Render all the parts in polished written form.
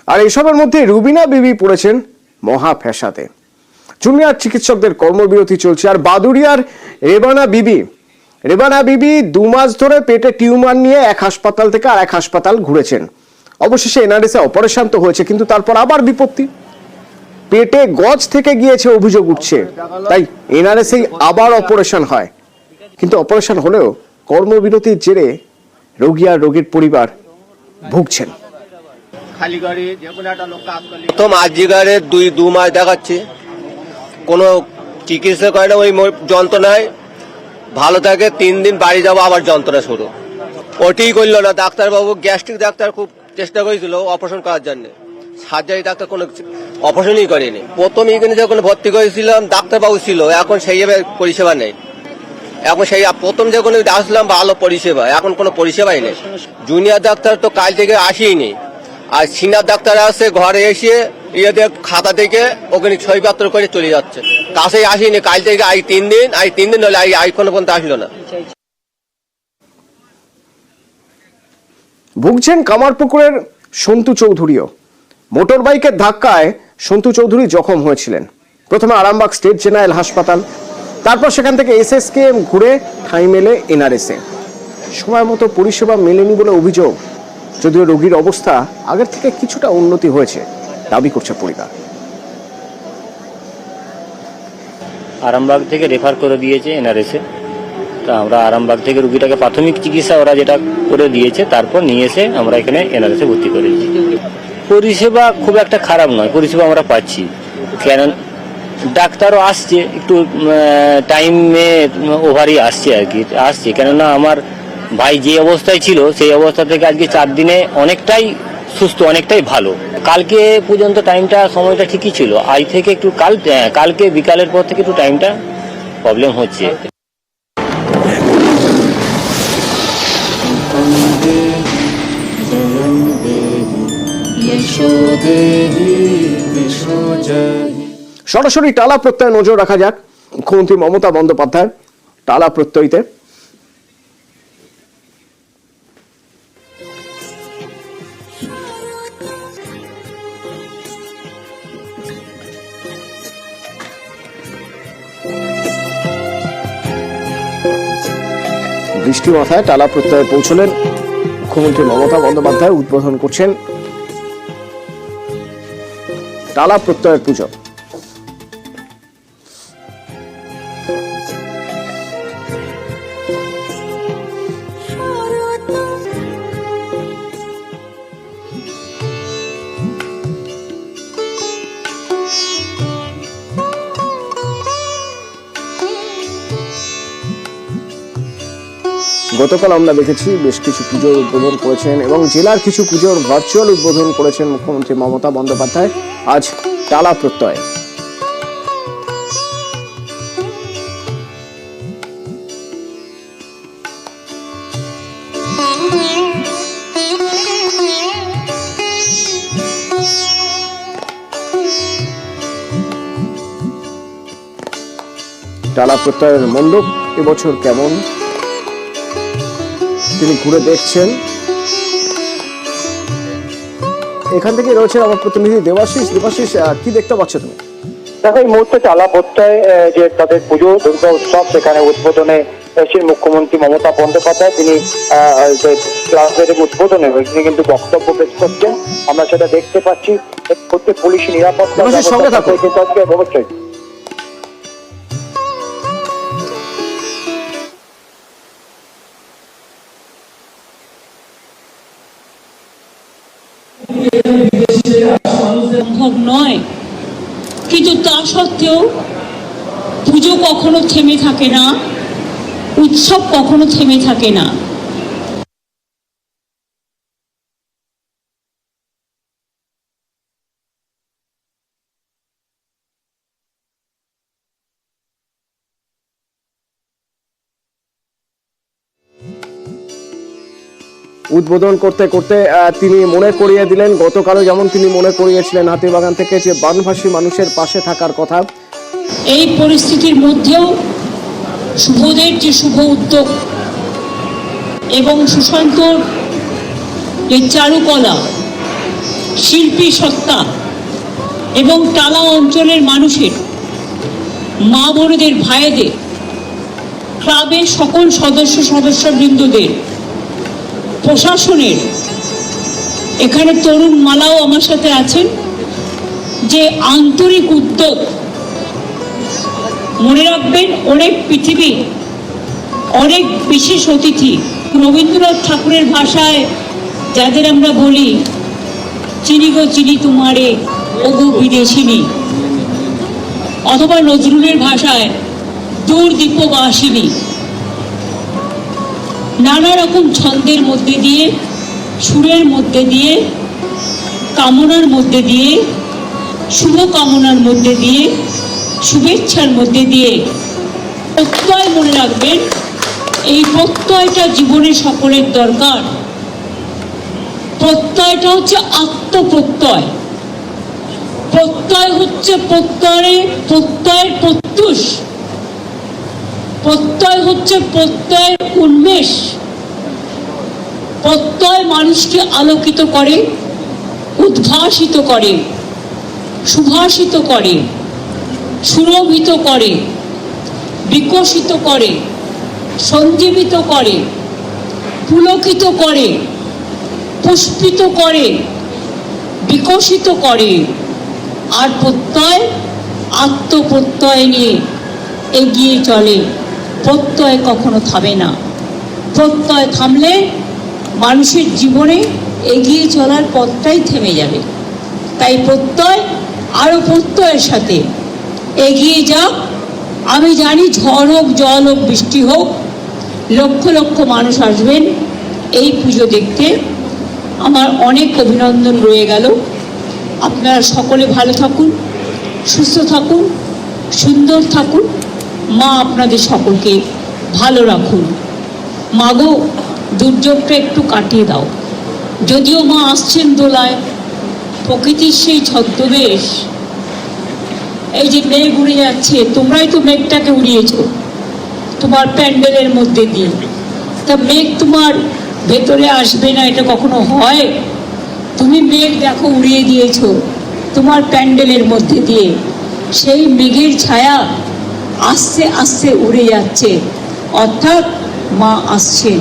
আর এসবের মধ্যে রুবিনা বিবি পড়েছেন মহা ফ্যাসাদে। জুনিয়র চিকিৎসকদের কর্মবিরতি চলছে। আর বাদুড়িয়ার রেবানা বিবি 2 মাস ধরে পেটে টিউমার নিয়ে এক হাসপাতাল থেকে আর এক হাসপাতাল ঘুরেছেন। অবশেষে এনআরএসে অপারেশন তো হয়েছে, কিন্তু তারপর আবার বিপত্তি। পেটে গজ থেকে গিয়েছে অভিযোগ উঠছে, তাই এনআরএসে আবার অপারেশন হয়। কিন্তু অপারেশন হলেও কর্মবিরতির জেরে রোগী আর রোগীর পরিবার ভুগছেন। প্রথম আজিগারে 2 মাস দেখাচ্ছে, কোনো চিকিৎসা করে না। ওই যন্ত্রণায় ভালো থাকে, 3 দিন বাড়ি যাবো, আবার যন্ত্রণা শুরু। ওটি করলো না ডাক্তারবাবু। গ্যাস্ট্রিক ডাক্তার খুব চেষ্টা করেছিল অপারেশন করার জন্য, সার্জারি ডাক্তার কোনো অপারেশনই করেনি। প্রথম এখানে যখন ভর্তি করেছিলাম ডাক্তারবাবু ছিল, এখন সেইভাবে পরিষেবা নেই। এখন সেই প্রথম যখন আসলাম ভালো পরিষেবা, এখন কোনো পরিষেবাই নেই। জুনিয়র ডাক্তার তো কাল থেকে আসেইনি, আর সিনিয়র ডাক্তার আসে ঘরে এসে ইয়েদের খাতা থেকে ওখানে সইপত্র করে চলে যাচ্ছে। কাছেই আসেনি কাল থেকে। 3 দিন হলে এখনো পর্যন্ত আসলো না। ভুগছেন কামারপুকুরের সন্তু চৌধুরীও। মোটর বাইকের ধাক্কায় সন্তু চৌধুরী জখম হয়েছিলেন। প্রথমে আরামবাগ স্টেট জেনারেল হাসপাতাল, তারপর সেখান থেকে SSKM ঘুরে ঠাঁই মেলে এনআরএসে। সময় মতো পরিষেবা মেলেনি বলে অভিযোগ, যদিও রোগীর অবস্থা আগের থেকে কিছুটা উন্নতি হয়েছে দাবি করছে পরিবার। আরামবাগ থেকে রেফার করে দিয়েছে এনআরএসে। তো আমরা আরামবাগ থেকে রুগীটাকে প্রাথমিক চিকিৎসা ওরা যেটা করে দিয়েছে, তারপর নিয়ে এসে আমরা এখানে এনআরএসে ভর্তি করেছি। পরিষেবা খুব একটা খারাপ নয়, পরিষেবা আমরা পাচ্ছি। কেন ডাক্তারও আসছে, একটু টাইমে ওভারই আসছে আর কি, আসছে। কেননা আমার ভাই যে অবস্থায় ছিল সেই অবস্থা থেকে আজকে 4 দিনে অনেকটাই সুস্থ, অনেকটাই ভালো। কালকে পর্যন্ত টাইমটা সময়টা ঠিকই ছিল, আজ থেকে একটু কালকে বিকালের পর থেকে একটু টাইমটা প্রবলেম হচ্ছে। সরাসরি টালা প্রত্যয়ে নজর রাখা যাক। মুখ্যমন্ত্রী মমতা বন্দ্যোপাধ্যায় টালা প্রত্যয়ীতে বৃষ্টি মাথায় টালা প্রত্যয়ে পৌঁছলেন মুখ্যমন্ত্রী মমতা বন্দ্যোপাধ্যায়। উদ্বোধন করছেন টালা প্রত্যয়ের পুজো। গতকাল আমরা দেখেছি বেশ কিছু পুজোর উদ্বোধন করেছেন এবং জেলার কিছু পুজোর ভার্চুয়াল উদ্বোধন করেছেন মুখ্যমন্ত্রী মমতা বন্দ্যোপাধ্যায়। আজ টালা প্রত্যয়। টালা প্রত্যয়ের মণ্ডপ এবছর কেমন তিনি ঘুরে দেখছেন। এখান থেকে রয়েছে আমার প্রতিনিধি দেবাশিস। কি দেখতে পাচ্ছ তুমি? দেখো, এই মুহূর্তে টালা প্রত্যয় যে তাদের পুজো দুর্গা উৎসব, সেখানে উদ্বোধনে এসেছেন মুখ্যমন্ত্রী মমতা বন্দ্যোপাধ্যায়। তিনি ক্লাসের উদ্বোধনে তিনি কিন্তু বক্তব্য পেশ করছেন, আমরা সেটা দেখতে পাচ্ছি। প্রত্যেক পুলিশ নিরাপত্তা অবশ্যই সম্ভব নয়, কিন্তু তা সত্ত্বেও পুজো কখনো থেমে থাকে না, উৎসব কখনো থেমে থাকে না। উদ্বোধন করতে করতে তিনি মনে করিয়ে দিলেন গতকালও যেমন তিনি মনে করিয়েছিলেন হাতিবাগান থেকে যে বানভাসী মানুষের পাশে থাকার কথা। এই পরিস্থিতির মধ্যেও শুভদের যে শুভ উদ্যোগ এবং সুশান্তর যে চারুকলা, শিল্পী সত্তা এবং টালা অঞ্চলের মানুষের, মা বোনেদের, ভাইদের, ক্লাবের সকল সদস্যবৃন্দদের, প্রশাসনের, এখানে তরুণ মালাও আমার সাথে আছেন, যে আন্তরিক উদ্যোগ। মনে রাখবেন, অনেক পৃথিবী, অনেক বিশেষ অতিথি, রবীন্দ্রনাথ ঠাকুরের ভাষায় যাদের আমরা বলি চিনি গো চিনি তোমারে ওগো বিদেশিনী, অথবা নজরুলের ভাষায় দূর দীপবাসিনী, নানা রকম ছন্দের মধ্যে দিয়ে, সুরের মধ্যে দিয়ে, কামনার মধ্যে দিয়ে, শুভকামনার মধ্যে দিয়ে, শুভেচ্ছার মধ্যে দিয়ে প্রত্যয়, মনে রাখবেন এই প্রত্যয়টা জীবনে সকলের দরকার। প্রত্যয়টা হচ্ছে আত্মপ্রত্যয়। প্রত্যয় হচ্ছে প্রত্যয়ের প্রত্যুষ। প্রত্যয় হচ্ছে প্রত্যয়ের উন্মেষ। প্রত্যয় মানুষকে আলোকিত করে, উদ্ভাসিত করে, সুভাষিত করে, সুরভিত করে, বিকশিত করে, সঞ্জীবিত করে, পুলকিত করে, পুষ্পিত করে, বিকশিত করে। আর প্রত্যয় আত্মপ্রত্যয় নিয়ে এগিয়ে চলে। প্রত্যয় কখনো থামে না। প্রত্যয় থামলে মানুষের জীবনে এগিয়ে চলার পথটাই থেমে যাবে। তাই প্রত্যয়, আরো প্রত্যয়ের সাথে এগিয়ে যাক। আমি জানি ঝড় হোক, জল হোক, বৃষ্টি হোক, লক্ষ লক্ষ মানুষ আসবেন এই পুজো দেখতে। আমার অনেক অভিনন্দন রয়ে গেল। আপনারা সকলে ভালো থাকুন, সুস্থ থাকুন, সুন্দর থাকুন। মা আপনাদের সকলকে ভালো রাখুন। মাগো, দুর্যোগটা একটু কাটিয়ে দাও। যদিও মা আসছেন দোলায়, প্রকৃতির সেই ছদ্মবেশ, এই যে মেঘ উড়ে যাচ্ছে, তোমরাই তো মেঘটাকে উড়িয়েছো তোমার প্যান্ডেলের মধ্যে দিয়ে। তা মেঘ তোমার ভেতরে আসবে না, এটা কখনো হয়? তুমি মেঘ দেখো উড়িয়ে দিয়েছো তোমার প্যান্ডেলের মধ্যে দিয়ে। সেই মেঘের ছায়া আস্তে আস্তে উড়ে যাচ্ছে, অর্থাৎ মা আসছেন,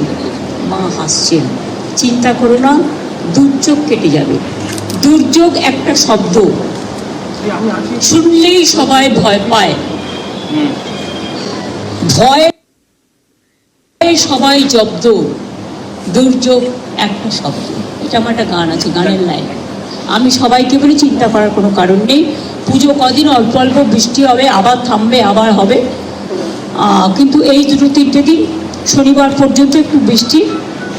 মা হাসছেন। চিন্তা করো না, দুর্যোগ কেটে যাবে। দুর্যোগ একটা শব্দ, শুনলেই সবাই ভয় পায়, ভয়ে সবাই জব্দ। দুর্যোগ একটা শব্দ। এটা আমার একটা গান আছে, গানের লাইন। আমি সবাইকে বলি চিন্তা করার কোনো কারণ নেই। পুজো কদিন অল্প অল্প বৃষ্টি হবে, আবার থামবে, আবার হবে, কিন্তু এই 2-3 দিন শনিবার পর্যন্ত একটু বৃষ্টির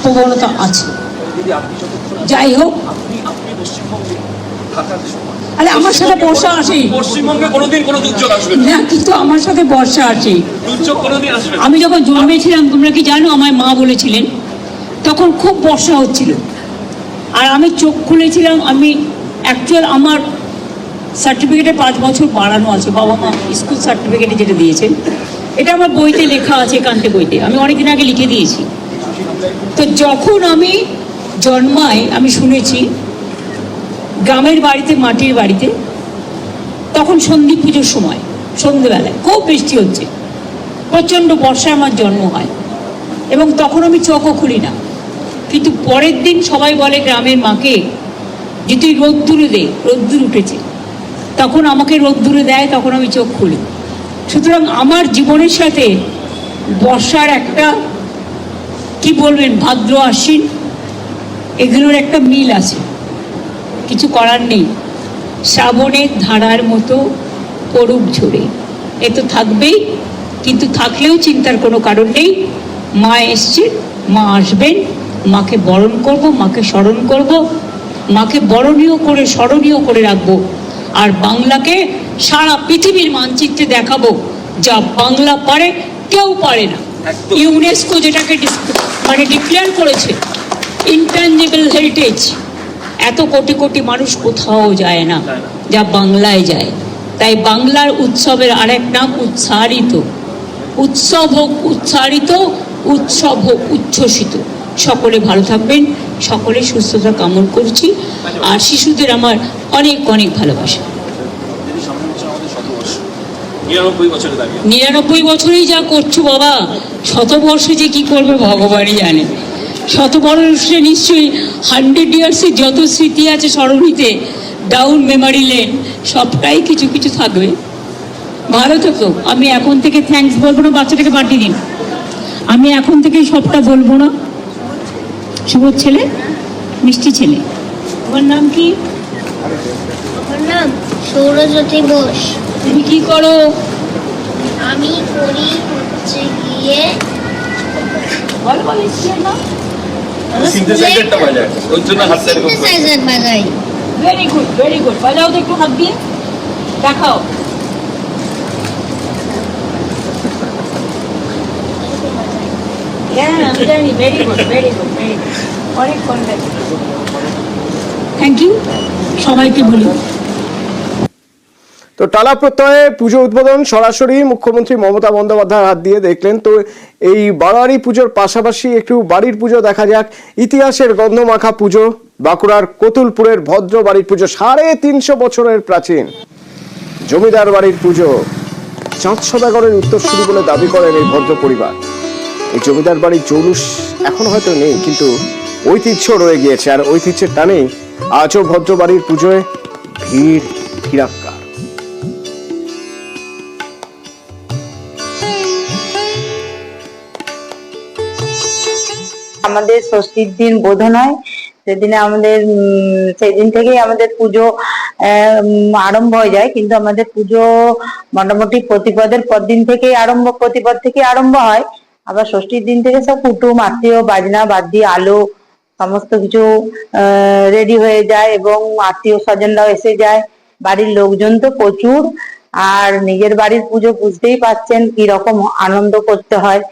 প্রবণতা আছে। যাই হোক, আরে আমার সাথে বর্ষা আসে। পশ্চিমবঙ্গে কোনোদিন কোনো দুর্যোগ আসবে না, কিন্তু আমার সাথে বর্ষা আসে। দুর্যোগ কোনোদিন আসবে। আমি যখন জন্মেছিলাম, তোমরা কি জানো, আমার মা বলেছিলেন তখন খুব বর্ষা হচ্ছিল, আর আমি চোখ খুলেছিলাম। আমি আমার সার্টিফিকেটে 5 বছর বাড়ানো আছে, বাবা মা স্কুল সার্টিফিকেটে যেটা দিয়েছেন। এটা আমার বইতে লেখা আছে, কান্তে বইতে, আমি অনেকদিন আগে লিখে দিয়েছি। তো যখন আমি জন্মাই, আমি শুনেছি গ্রামের বাড়িতে, মাটির বাড়িতে, তখন সন্ধি পুজোর সময় সন্ধেবেলায় খুব বৃষ্টি হচ্ছে, প্রচণ্ড বর্ষায় আমার জন্ম হয়, এবং তখন আমি চোখও খুলি না। কিন্তু পরের দিন সবাই বলে গ্রামের মাকে যে তুই রোদ্দুরে দে, রোদ্দুর উঠেছে। তখন আমাকে রোদ্দুরে দেয়, তখন আমি চোখ খুলি। সুতরাং আমার জীবনের সাথে বর্ষার একটা, কি বলবেন, ভাদ্র আশ্বিন, এগুলোর একটা মিল আছে। কিছু করার নেই। শ্রাবণের ধারার মতো পড়ুক ঝরে, এ তো থাকবেই। কিন্তু থাকলেও চিন্তার কোনো কারণ নেই। মা এসছেন, মা আসবেন, মাকে বরণ করব, মাকে স্মরণ করব, মাকে বরণীয় করে, স্মরণীয় করে রাখবো। আর বাংলাকে সারা পৃথিবীর মানচিত্রে দেখাবো, যা বাংলা পারে কেউ পারে না। ইউনেস্কো যেটাকে ডিক্লেয়ার করেছে ইনট্যাঞ্জিবল হেরিটেজ, এত কোটি কোটি মানুষ কোথাও যায় না, যা বাংলায় যায়। তাই বাংলার উৎসবের আরেক নাম উৎসারিত। উৎসব হোক উৎসারিত, উৎসব হোক উচ্ছ্বসিত। সকলে ভালো থাকবেন, সকলে সুস্থতা কামনা করছি। আর শিশুদের আমার অনেক অনেক ভালোবাসা। 99 বছরে দাঁড়িয়ে 99 বছরেই যা করছো বাবা, শতবর্ষে যে কি করবে ভগবানই জানে। শতবর্ষে নিশ্চয়ই 100 ইয়ার্সের যত স্মৃতি আছে স্মরণীতে, ডাউন মেমোরি লেন, সবটাই কিছু কিছু থাকবে। ভালো থেকো। আমি এখন থেকে থ্যাঙ্কস বলবো না, বাচ্চাটাকে পাঠিয়ে দিন। আমি এখন থেকে সবটা বলবো না। শুভ ছেলে, মিষ্টি ছেলে। তোমার নাম কি? আমার নাম সৌরজ্যোতি বোস। তুমি কি করো? আমি করি হচ্ছে গিয়ে বলো বলো স্কুলের নাম। সিনথেসাইজারটা বাজায়, ওর জন্য হাতটা এরকম করে। সিনথেসাইজার বাজাই। Very good, very good. বাজাও তো একটু হাত দিয়ে দেখাও। হ্যাঁ আমি জানি। Very good, very good, very good. অনেক থ্যাংক ইউ সবাইকে বলি। তো টালা প্রত্যয়ে পুজো উদ্বোধন সরাসরি মুখ্যমন্ত্রী মমতা বন্দ্যোপাধ্যায়ের হাত দিয়ে দেখলেন। তো এই বারোয়ারি পুজোর পাশাপাশি একটু বাড়ির পুজো দেখা যাক। ইতিহাসের গন্ধমাখা পুজো, বাঁকুড়ার কতুলপুরের ভদ্র বাড়ির পুজো, 350 বছরের প্রাচীন জমিদার বাড়ির পুজো। চাঁদ সদাগরের উত্তরসূরি বলে দাবি করেন এই ভদ্র পরিবার। এই জমিদার বাড়ির জৌলুস এখন হয়তো নেই, কিন্তু ঐতিহ্য রয়ে গিয়েছে। আর ঐতিহ্যের টানেই আজও ভদ্র বাড়ির পুজোয় ভিড় ভিড়াক্কা। আমাদের ষষ্ঠীর দিন বোধন হয়, সেদিনে আমাদের সেই দিন থেকেই আমাদের পুজো আরম্ভ হয়ে যায়। কিন্তু আমাদের পুজো মোটামুটি প্রতিপদের পর দিন থেকেই প্রতিপদ থেকে আরম্ভ হয়। আবার ষষ্ঠীর দিন থেকে সব কুটুম আত্মীয় বাজনা বাদ্যি আলো সমস্ত কিছু রেডি হয়ে যায় এবং আত্মীয় স্বজনরাও এসে যায়। বাড়ির লোকজন তো প্রচুর। আর নিজের বাড়ির পুজো বুঝতেই পারছেন কি রকম আনন্দ করতে হয়।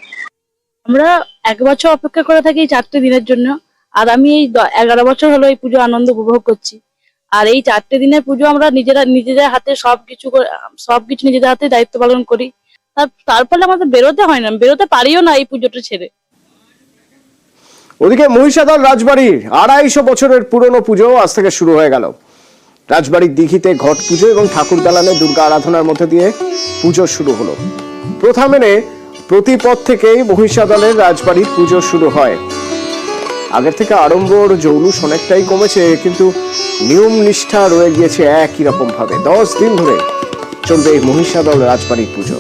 আমরা 1 বছর অপেক্ষা করে থাকি এই 4টে দিনের জন্য। আর আমি এই 11 বছর হলো এই পুজো আনন্দ উপভোগ করছি। আর এই 4টে দিনের পুজো আমরা নিজেদের হাতে সবকিছু নিজেদের হাতে দায়িত্ব পালন করি। তার ফলে আমাদের বেরোতে হয় না, বেরোতে পারিও না এই পুজোটা ছেড়ে। ওদিকে মহিষাদল রাজবাড়ির 250 বছরের পুরনো পুজো আজ থেকে শুরু হয়ে গেল। রাজবাড়ির দিঘিতে ঘট পুজো এবং ঠাকুর দালানে দুর্গা আরাধনার মধ্যে দিয়ে পুজো শুরু হলো। প্রথা মেনে প্রতিপদ থেকেই মহিষাদলের রাজবাড়ির পুজো শুরু হয়। আগের থেকে আড়ম্বর জৌলুস অনেকটাই কমেছে, কিন্তু নিয়ম নিষ্ঠা রয়ে গিয়েছে একই রকম ভাবে। 10 দিন ধরে চলবে এই মহিষাদল রাজবাড়ির পুজো।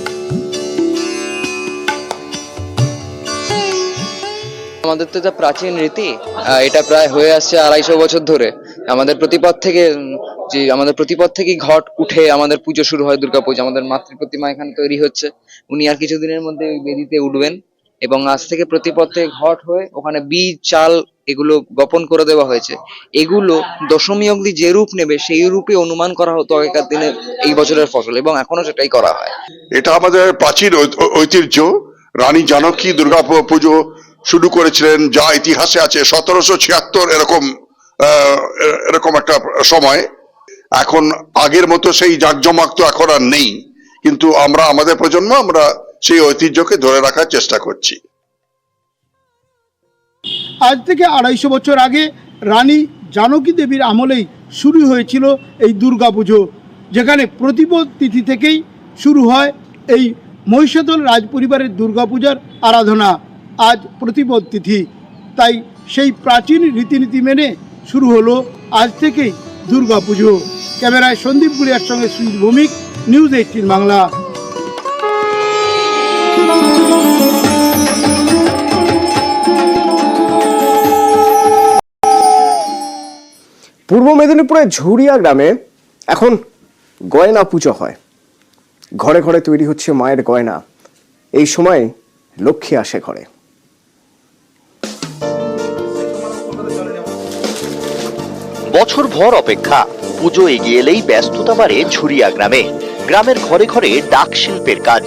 আমাদের তো এটা প্রাচীন রীতি, এটা প্রায় হয়ে আসছে 250 বছর ধরে। আমাদের প্রতিপদ থেকে ঘট উঠে আমাদের পুজো শুরু হয়, দুর্গা পুজো। আমাদের মাতৃ প্রতিমা এখানে তৈরি হচ্ছে, উনি আর কিছুদিনের মধ্যে ওই বেদিতে উঠবেন এবং আজ থেকে প্রতিপদ থেকে ঘট হয়ে ওখানে বীজ চাল এগুলো বপন করে দেওয়া হয়েছে। এগুলো দশমী অবধি যে রূপ নেবে সেই রূপে অনুমান করা হতো আগেকার দিনে এই বছরের ফসল, এবং এখনো সেটাই করা হয়। এটা আমাদের প্রাচীন ঐতিহ্য। রানী জানকী দুর্গা পুজো শুরু করেছিলেন, যা ইতিহাসে আছে 1776 এরকম একটা সময়। এখন আগের মতো সেই জাঁকজমক তো এখন আর নেই, কিন্তু আমাদের প্রজন্ম আমরা সেই ঐতিহ্যকে ধরে রাখার চেষ্টা করছি। আজ থেকে 250 বছর আগে রানী জানকী দেবীর আমলেই শুরু হয়েছিল এই দুর্গা পুজো, যেখানে প্রতিপদ তিথি থেকেই শুরু হয় এই মহিষাদল রাজপরিবারের দুর্গা পূজার আরাধনা। আজ প্রতিপদ তিথি, তাই সেই প্রাচীন রীতিনীতি মেনে শুরু হলো আজ থেকেই দুর্গা পুজো। ক্যামেরায় সন্দীপ গুলিয়ার সঙ্গে সুজিত ভৌমিক, নিউজ 18 বাংলা। পূর্ব মেদিনীপুরের ঝুড়িয়া গ্রামে এখন গয়না পুজো হয়। ঘরে ঘরে তৈরি হচ্ছে মায়ের গয়না। এই সময় লক্ষ্মী আসে ঘরে। বছর ভর অপেক্ষা, পুজো এগিয়ে এলেই ব্যস্ততা বাড়ে ঝুড়িয়া গ্রামে। গ্রামের ঘরে ঘরে ডাক শিল্পের কাজ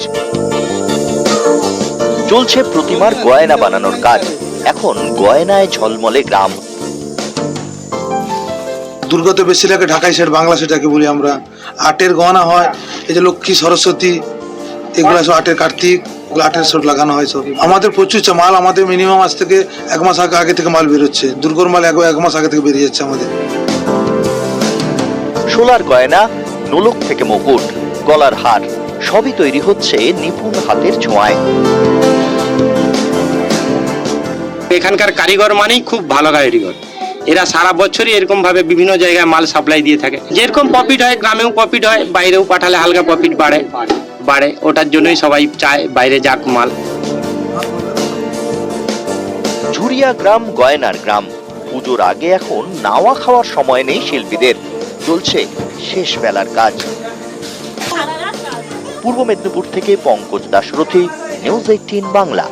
চলছে, প্রতিমার গয়না বানানোর কাজ। এখন গয়নায় ঝলমলে গ্রাম। দুর্গা তো বেশি লাগে ঢাকাই সেট, বাংলা সেটাকে বলি আমরা। আটের গয়না হয়, এই যে লক্ষ্মী সরস্বতী, এগুলো সব আটের, কার্তিক ওগুলো 1800 লাগানো হয় সব। আমাদের প্রচুর মাল, আমাদের মিনিমাম আজ থেকে 1 মাস আগে থেকে মাল বেরোচ্ছে, দুর্গর মাল 1 মাস আগে থেকে বেরিয়ে যাচ্ছে আমাদের। সোলার গয়না, নোলক থেকে মুকুট, গলার হার সবই তৈরি হচ্ছে নিপুণ হাতের ছোঁয়ায়। এখানকার কারিগর মানেই খুব ভালো কারিগর। এরা সারা বছরই এরকম ভাবে বিভিন্ন জায়গায় মাল সাপ্লাই দিয়ে থাকে। যেরকম প্রফিট হয়, গ্রামেও প্রফিট হয়, বাইরেও পাঠালে হালকা প্রফিট বাড়ে। ওটার জন্যই সবাই চায় বাইরে যাক মাল। ঝুরিয়া গ্রাম গয়নার গ্রাম। পুজোর আগে এখন নাওয়া খাওয়ার সময় নেই শিল্পীদের, চলছে শেষ বেলার কাজ। পূর্ব মেদিনীপুর থেকে পঙ্কজ দাশরথী, নিউজ 18 বাংলা।